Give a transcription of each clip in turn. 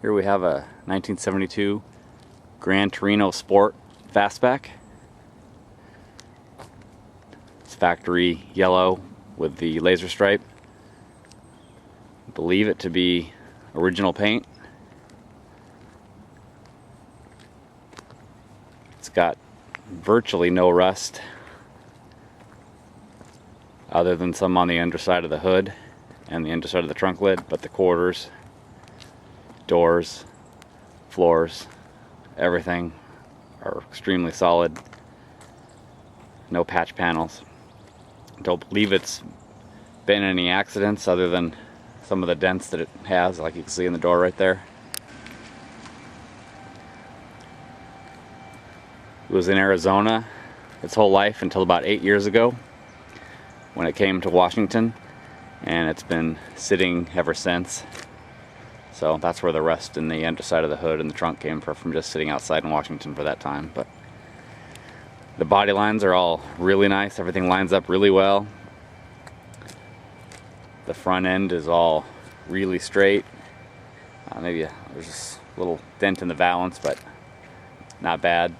Here we have a 1972 Gran Torino Sport Fastback. It's factory yellow with the laser stripe. I believe it to be original paint. It's got virtually no rust other than some on the underside of the hood and the underside of the trunk lid, but the quarters, doors, floors, everything are extremely solid. No patch panels. Don't believe it's been any accidents other than some of the dents that it has, like you can see in the door right there. It was in Arizona its whole life until about 8 years ago when it came to Washington, and it's been sitting ever since. So that's where the rust in the underside of the hood and the trunk came from just sitting outside in Washington for that time. But the body lines are all really nice. Everything lines up really well. The front end is all really straight. Maybe there's just a little dent in the valance, but not bad.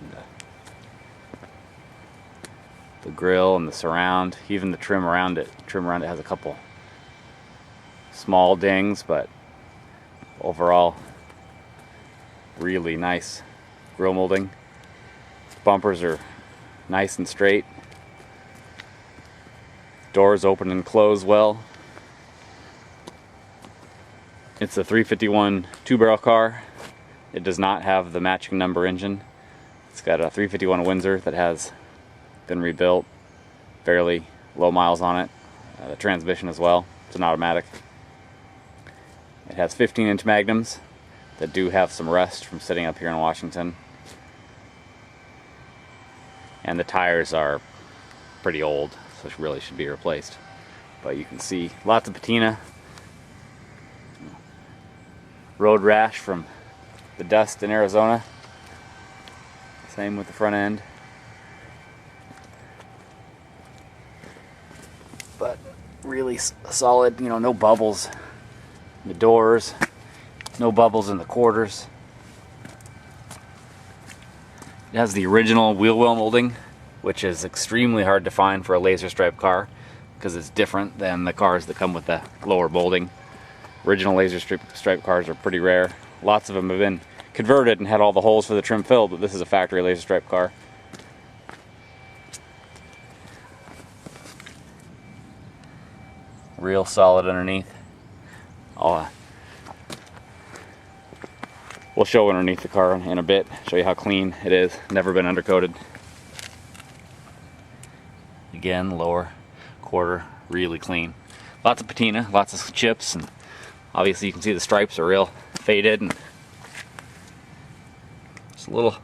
The grill and the surround, even the trim around it. Trim around it has a couple small dings, but overall really nice grill molding. Bumpers are nice and straight. Doors open and close well. It's a 351 two-barrel car. It does not have the matching number engine. It's got a 351 Windsor that has been rebuilt, fairly low miles on it. The transmission as well, it's an automatic. It has 15-inch magnums that do have some rust from sitting up here in Washington. And the tires are pretty old, so it really should be replaced. But you can see lots of patina. Road rash from the dust in Arizona. Same with the front end. But really solid, no bubbles in the doors, no bubbles in the quarters. It has the original wheel well molding, which is extremely hard to find for a laser stripe car because it's different than the cars that come with the lower molding. Original laser stripe cars are pretty rare. Lots of them have been converted and had all the holes for the trim filled, but this is a factory laser stripe car. Real solid underneath. We'll show underneath the car in a bit, show you how clean it is. Never been undercoated. Again, lower quarter, really clean. Lots of patina, lots of chips, and obviously you can see the stripes are real faded, and there's a little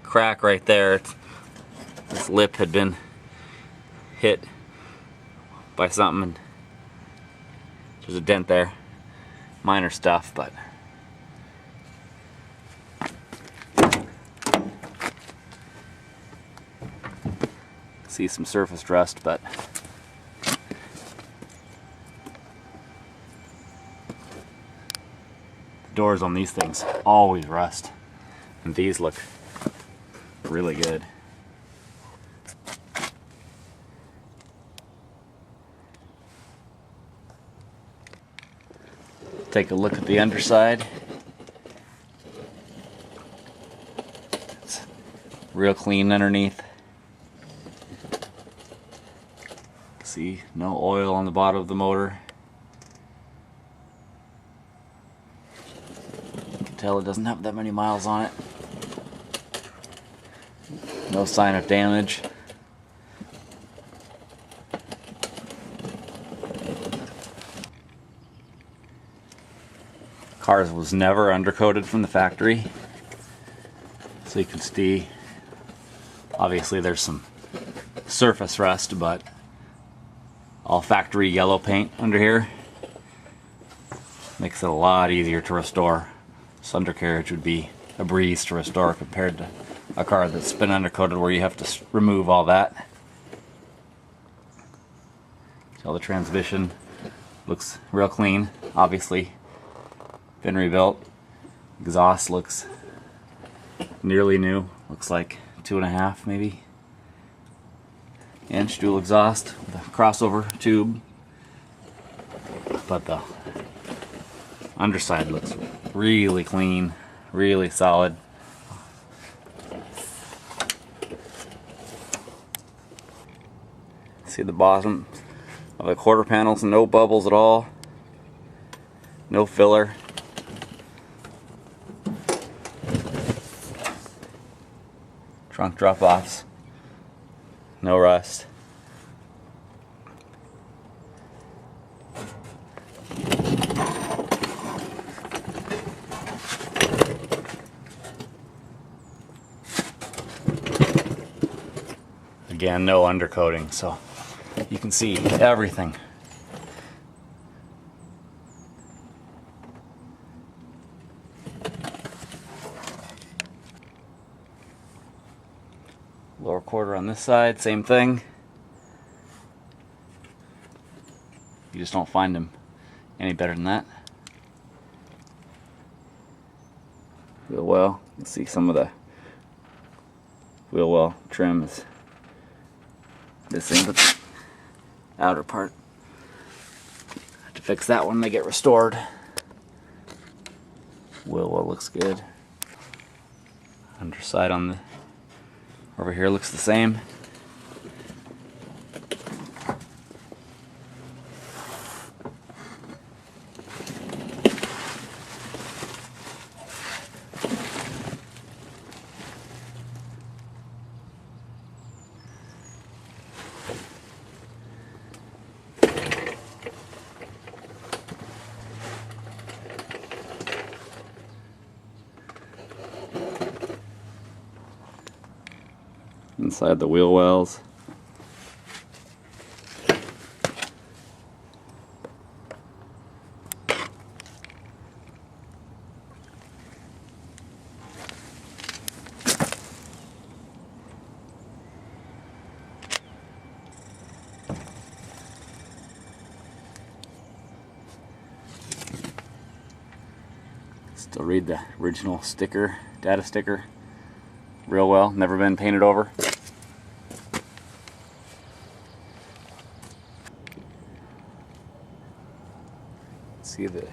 crack right there. This lip had been hit by something, and there's a dent there. Minor stuff, but see some surface rust, but the doors on these things always rust, and these look really good. Take a look at the underside. It's real clean underneath. See, no oil on the bottom of the motor. You can tell it doesn't have that many miles on it. No sign of damage. Cars was never undercoated from the factory, so you can see obviously there's some surface rust, but all factory yellow paint under here makes it a lot easier to restore. This undercarriage would be a breeze to restore compared to a car that's been undercoated where you have to remove all that. So the transmission looks real clean, obviously been rebuilt. Exhaust looks nearly new. Looks like 2.5 maybe inch dual exhaust with a crossover tube. But the underside looks really clean, really solid. See the bottom of the quarter panels, no bubbles at all, no filler. Trunk drop-offs, no rust. Again, no undercoating, so you can see everything. Lower quarter on this side, same thing. You just don't find them any better than that. Wheel well, you can see some of the wheel well trim is missing, but the outer part. Have to fix that when they get restored. Wheel well looks good. Underside on the over here looks the same. Inside the wheel wells. Still read the original sticker, data sticker, real well, never been painted over. See the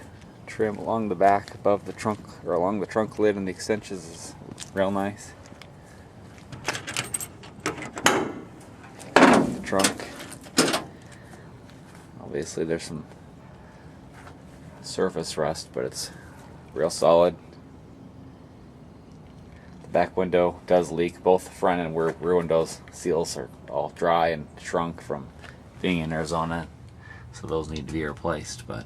trim along the back above the trunk, or along the trunk lid and the extensions is real nice. The trunk, obviously there's some surface rust, but it's real solid. The back window does leak. Both the front and rear windows seals are all dry and shrunk from being in Arizona, so those need to be replaced. But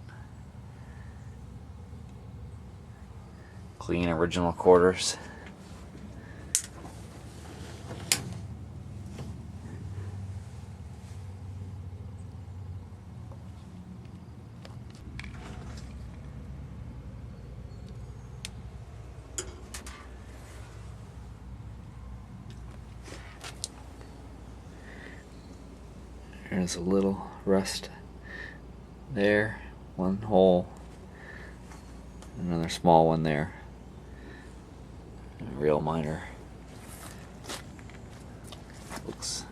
clean original quarters. There's a little rust there, one hole, another small one there, real minor. Looks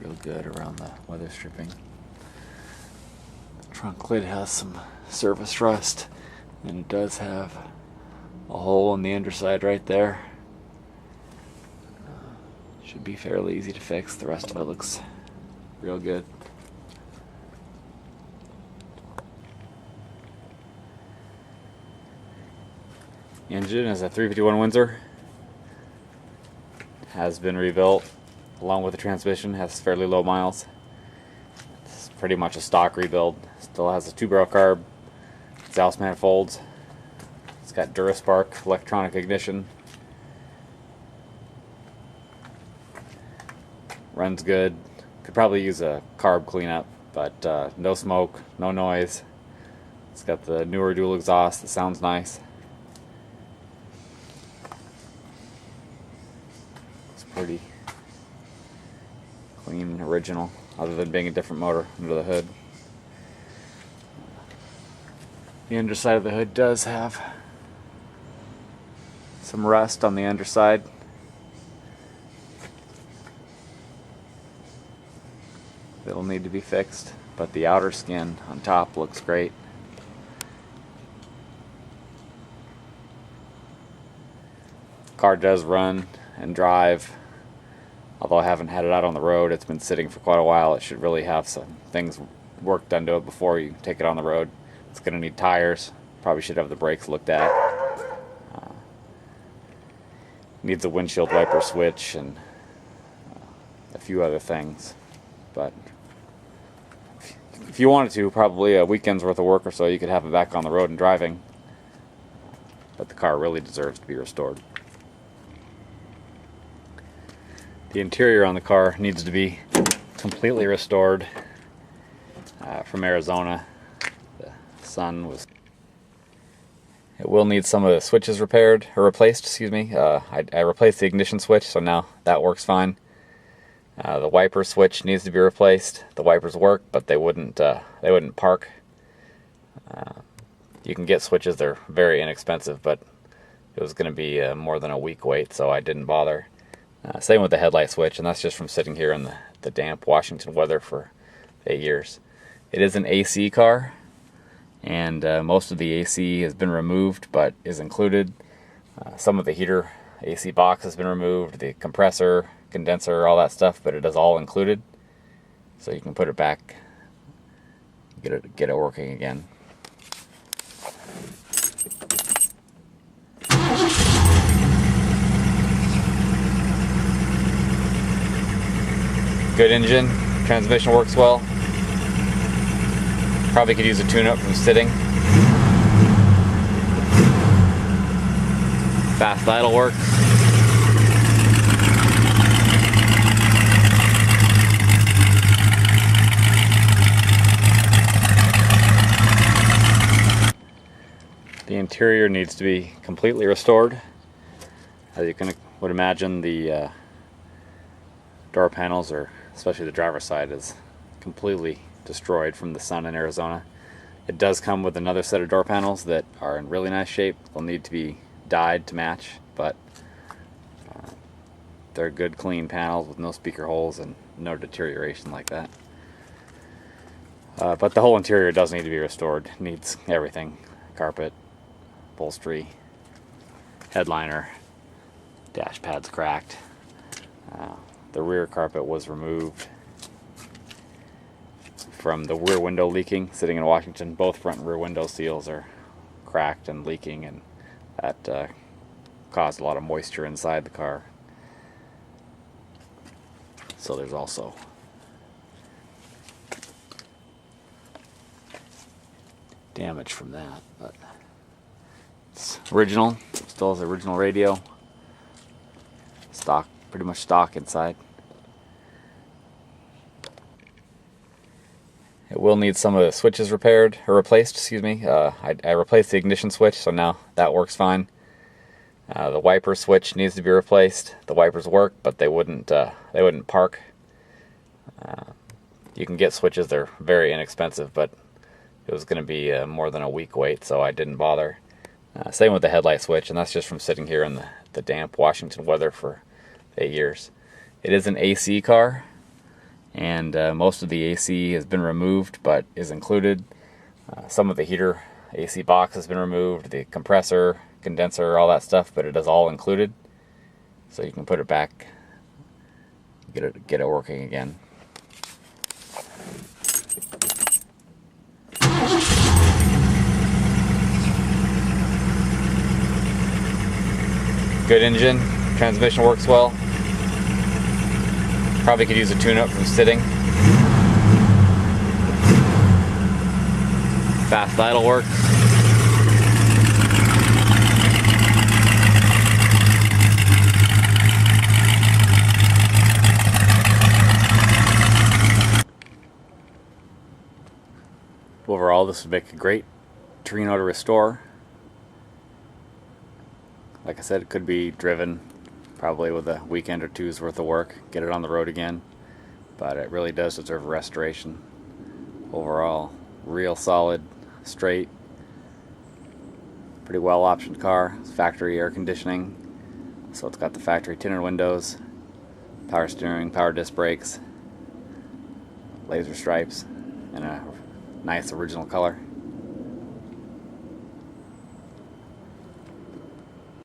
real good around the weather stripping. The trunk lid has some surface rust, and it does have a hole in the underside right there. Should be fairly easy to fix. The rest of it looks real good. The engine is a 351 Windsor. Has been rebuilt along with the transmission. Has fairly low miles. It's pretty much a stock rebuild. Still has a 2-barrel carb, exhaust manifolds. It's got DuraSpark electronic ignition. Runs good. Could probably use a carb cleanup, but no smoke, no noise. It's got the newer dual exhaust that sounds nice. It's pretty clean, original, other than being a different motor under the hood. The underside of the hood does have some rust on the underside. It'll need to be fixed, but the outer skin on top looks great. Car does run and drive. Although I haven't had it out on the road, it's been sitting for quite a while. It should really have some things work done to it before you take it on the road. It's going to need tires. Probably should have the brakes looked at. Needs a windshield wiper switch and a few other things. But if you wanted to, probably a weekend's worth of work or so, you could have it back on the road and driving. But the car really deserves to be restored. The interior on the car needs to be completely restored. From Arizona, the sun was. It will need some of the switches repaired or replaced. Excuse me. I replaced the ignition switch, so now that works fine. The wiper switch needs to be replaced. The wipers work, but they wouldn't park. You can get switches; they're very inexpensive, but it was going to be more than a week wait, so I didn't bother. Same with the headlight switch, and that's just from sitting here in the damp Washington weather for 8 years. It is an AC car, and most of the AC has been removed, but is included. Some of the heater AC box has been removed, the compressor, condenser, all that stuff, but it is all included. So you can put it back, get it working again. Good engine, transmission works well. Probably could use a tune-up from sitting. Fast idle works. The interior needs to be completely restored. As you would imagine, the door panels, or especially the driver's side, is completely destroyed from the sun in Arizona. It does come with another set of door panels that are in really nice shape. They'll need to be dyed to match, but they're good, clean panels with no speaker holes and no deterioration like that. But the whole interior does need to be restored. It needs everything: carpet, upholstery, headliner, dash pad's cracked. The rear carpet was removed from the rear window leaking. Sitting in Washington, both front and rear window seals are cracked and leaking, and that caused a lot of moisture inside the car. So there's also damage from that, but it's original. Still has the original radio. Stock, pretty much stock inside. It will need some of the switches repaired or replaced. Excuse me. I replaced the ignition switch, so now that works fine. The wiper switch needs to be replaced. The wipers work, but they wouldn't park. You can get switches; they're very inexpensive, but it was going to be more than a week wait, so I didn't bother. Same with the headlight switch, and that's just from sitting here in the damp Washington weather for 8 years. It is an AC car, and most of the AC has been removed, but is included. Some of the heater AC box has been removed, the compressor, condenser, all that stuff, but it is all included. So you can put it back, get it working again. Good engine, transmission works well. Probably could use a tune-up from sitting. Fast idle works. Overall, this would make a great Torino to restore. Like I said, it could be driven probably with a weekend or two's worth of work, get it on the road again, but it really does deserve restoration. Overall, real solid, straight, Pretty well optioned car. It's factory air conditioning, so it's got the factory tinted windows, power steering, power disc brakes, laser stripes, and a nice original color.